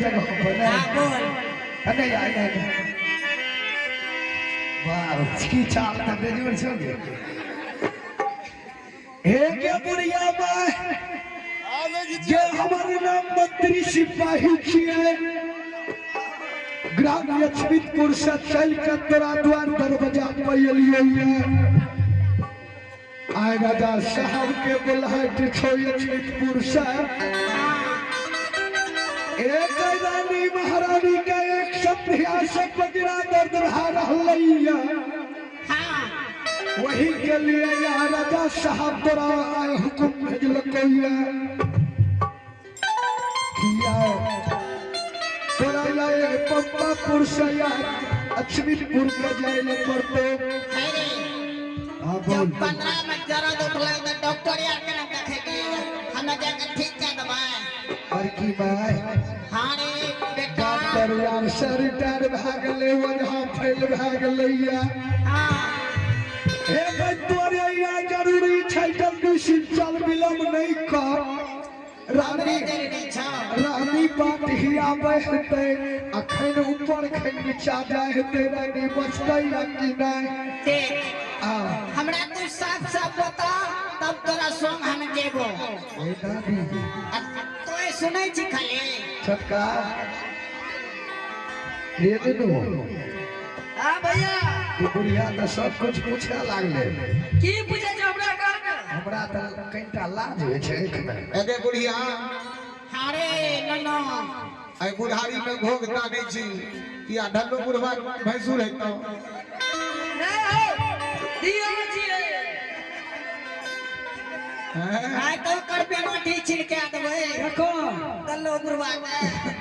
जगह पर हां बोल नहीं आए वाह की चाल तो बेजोड़ छोगे हे क्या बुढ़िया बाय ये हमारे नाम मंत्री सिपाही छिए ग्राम लक्ष्मीपुर से चल कर तोरा द्वार दरवाजा पैलिए आए राजा साहब के बुलाहट छो लक्ष्मीपुर से एक रानी महारानी का एक सप्रिया से बजरा दर्द रहा रहलैया वही के लिए यहाँ राजा साहब तोरा आए हुकुम भेजलकैया तोरा लाए पंपापुर से लक्ष्मीपुर के जाए पड़तो जब 15 में जरा दुखले तो डॉक्टर यार के ना देखे के हमें जाकर ठीक कर दवाई और की बात हां रे बेटा डॉक्टर यार से रिटायर भागले वजह फैल भागलैया हां हे भाई तोरे यहाँ जरूरी छै जल्दी से चल विलम्ब नहीं कर रानी बात ही आवे हेते अखन ऊपर खन नीचा जाए हेते रानी बचतै कि नहीं देख हमरा तू साफ साफ बता तब तोरा संग हम जेबो ए दादी तोय सुनै छी खाली छोटका ये दो हां भैया तू बुढ़िया तो सब कुछ पूछे लागले की पूछे छ हमरा का हमरा तो कईटा लाज होय छै एगे बुढ़िया हां रे नन्नो आई बुढ़ारी में भोगता नहीं छी या ढल्लो बुढ़वा भैंसुर है तो दियो छिए आय तो करबे माटी छिड़के देबै रखो दल्लो बुढ़वा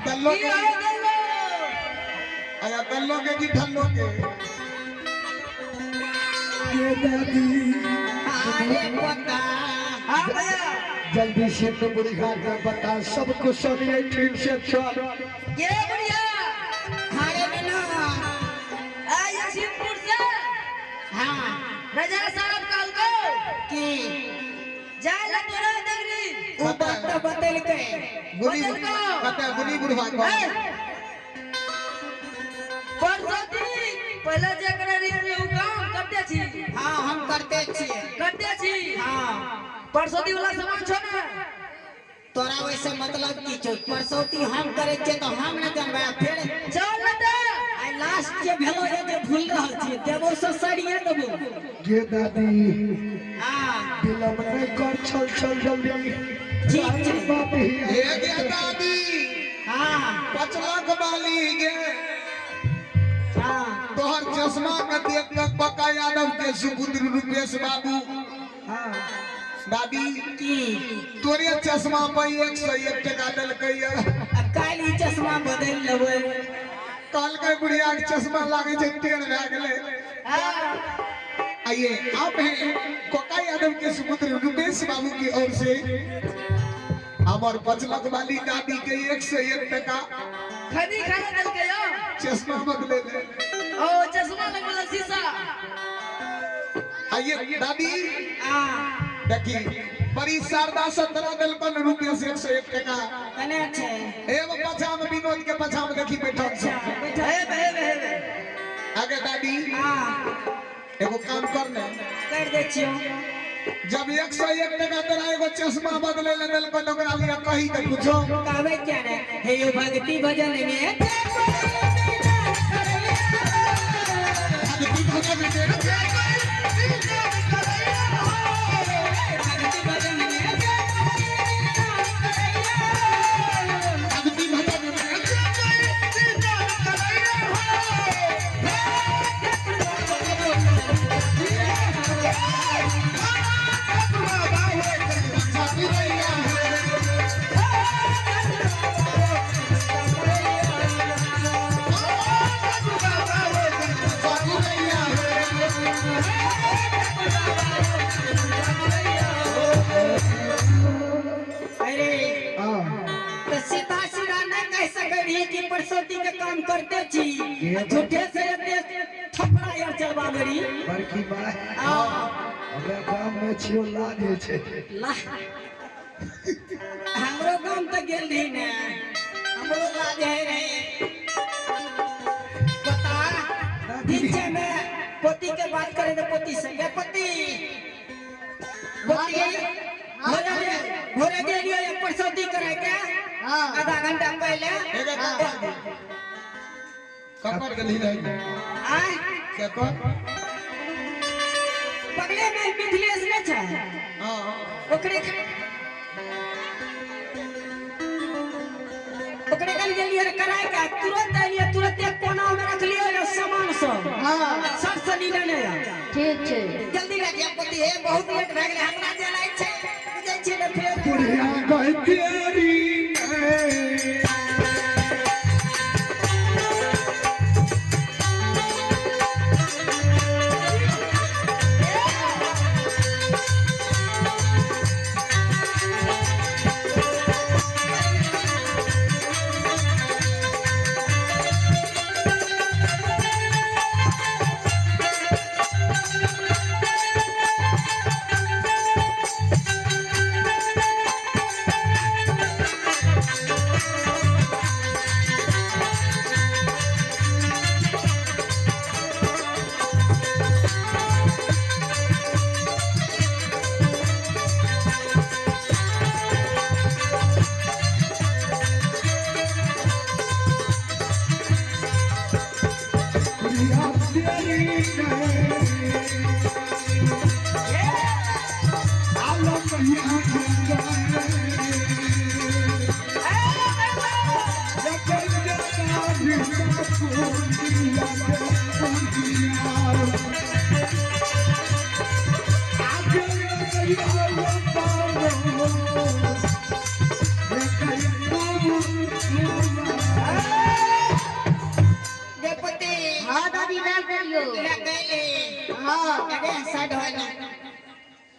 दल्लो के दल्लो आया दल्लो के की ढल्लो के ये दादी अरे पता हां भैया जल्दी से तो बुढ़िया के बता सब कुछ सुनिए ठीक से चल ये बढ़िया हारे नन्नो आय लक्ष्मीपुर से हां राजा साहब काल को की जाय लतरा नगरी वो बात तो बदल के बुढ़ी कते बुढ़ी बुढ़वा को परसोती पहले जकरा रीति उ काम करते छी हां हम करते छी हां परसोती वाला सामान छो ना तोरा वैसे मतलब की छो परसोती हम करे छे तो हम न जानबे फिर चल बेटा आई लास्ट के भेलो जे भूल रहल छी देबो से सड़िए देबो ये दादी हां विलम्ब नहीं कर चल जल्दी ठीक छै बात ही एगे दादी हां 5 लाख वाली गे हां तोहर चश्मा के देख के पक्का यादव के सुपुत्र रुपेश बाबू हां दादी की तोरे चश्मा पे 101 टका देलकैया काल ई चश्मा बदल लेबै काल के बुढ़िया के चश्मा लागे छै टेढ़ भए गेलै आइए आप हैं कोका यादव के सुपुत्र रुपेश बाबू की ओर से हमार 5 लाख वाली दादी के 101 टका खदी खा देलकै यो चश्मा बदले ले ओ चश्मा लगल शीशा आइए दादी हां देखी बड़ी शारदा 17 दिलपन रुपया से 101 टका कने छै एगो पछा में विनोद के पछा में देखी बैठल छै हे आगे दादी हां एगो काम करने कर दे छियो जब 101 टका तेरा एगो चश्मा बदले ले दिलपन तो ओकरा लिए कही त कुछो कहबै क्या रे हे यो भक्ति भजन में भक्ति भजन में परसोती के काम करते छी झूठे से थपड़ा यार चलवा गरी बड़की बात हमरा गांव में छियो लाजे छै हमरो गांव त गेल रही ने हमरो लाज जे रे बता पीछे में पोती के बात करे तो पोती से ये पोती भोरे दे लियो एक परसौती करे क्या आधा घंटा पहले कपर गली रही आय क्या कर पगले में मिथिलेश ने छ हां ओकरे कल गेलिए रे कराय का तुरंत आइए तुरंत एक कोना में रख लियो रे सामान सब हां सब से नीले ने ठीक छै जल्दी ले जा पति हे बहुत लेट भ गेले हमरा जलाई छै बुझै छी ने फेर बुढ़िया कहतेरी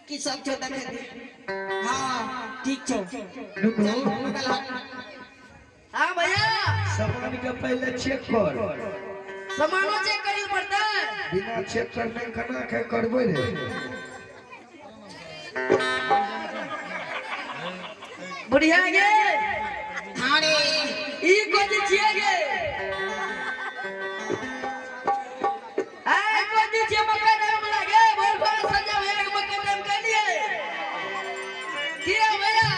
की सब छो देखे हां ठीक छो हां भैया सामान के पहले चेक कर सामानो चेक करी पड़ता है बिना चेक करने खाना के करबे रे बढ़िया गे हां रे ई कोजी छिए गे आ कोजी छिए मक्का नाम लागे बोल बोल संजय भैया के मक्का नाम कर लिए किया भैया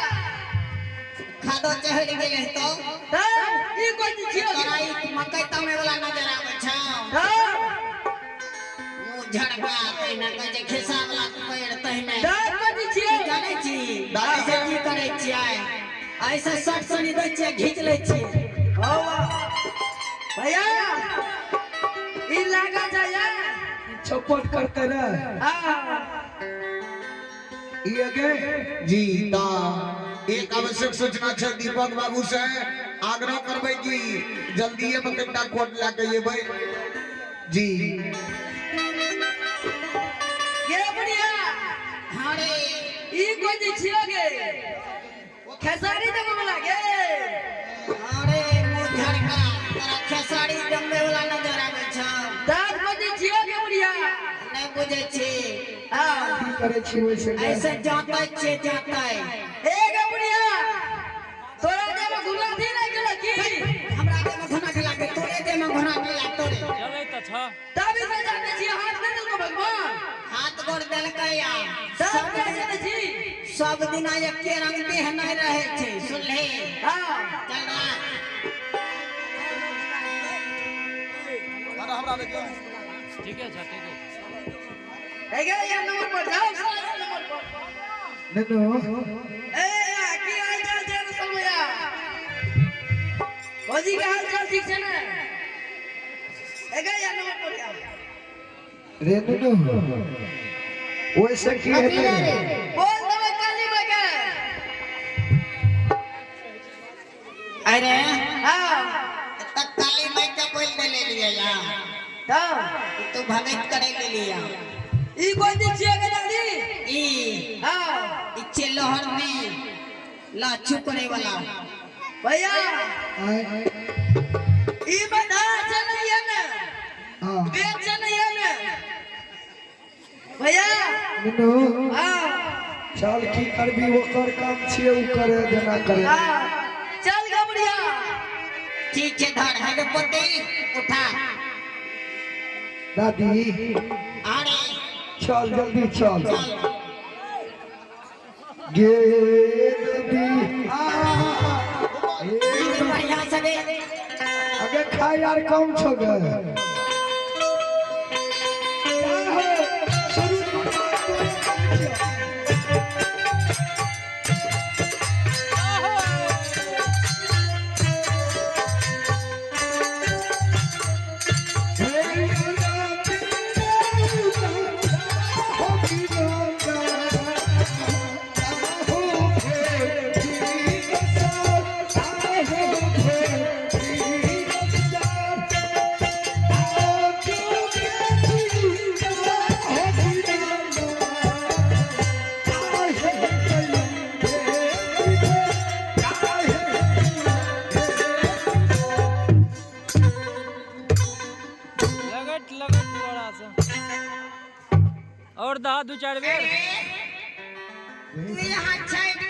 खादो चढ़ गेले तो ई कोजी छिए कराई मक्का तमे वाला नजर आवे छ मुंह झड़का तैना के खिसा वाला पेड़ तहने कोजी छिए जाने छी दादी से की करे छियै ऐसे शर्ट सनी दै छियै घिच लै छियै हो भैया ई लागा जाया चौपट करते रह ये गे जी ता एक आवश्यक सूचना छै दीपक बाबू से आग्रह करबै कि जल्दी में कटा कोट ला के येबै जी ये बढ़िया हां रे ई कोई जे छियो गे खेसारी जमे लागे अरे मुंह झड़का तोरा खेसारी जमे वाला नजर आवे छ दाद कोई छियो गे बढ़िया नहीं बुझे छी हां की करे छी वैसे ऐसे जाता छे जाता ए गे बढ़िया तोरा दे में घुना थी नहीं गेल की हमरा दे में घुना के लागे तोरे दे में घुना के लाग तोरे चलै त छ तभी से जाने छी हाथ नहीं देलको भगवान हाथ गोड़ देलकै या सब जाने छी सब दिन एके रंग देह नहीं रहे छे सुन ले हां चल ना अरे हमरा ले ठीक है ठीक है ए गे यार नंबर पर जाओ नंबर पर ननो ए की हाल चाल छै रसल भैया भौजी के हाल चाल ठीक छै ना ए गे यार नंबर पर जाओ रे ननो वैसे की है बोल दबे काली बगे अरे हां तक काली माई का बोल दे ले लिया या तो तू भगत करे ले लिया ई कोई दिन छिए के दादी ई हां इच्छे लोहर में ला चुकरे वाला भैया ई बता चलिए ना हां बेच चलिए ना भैया ननो हां चल की करबी ओकर काम छिए उ करे देना करे चल गा बढ़िया ठीक है धर है पोते उठा दादी अरे चल जल्दी चल गे दादी बढ़िया से दे अगे खा यार कम छो गे लगट लगट थोड़ा सा और दहा दो चार बेर तू यहाँ छाड़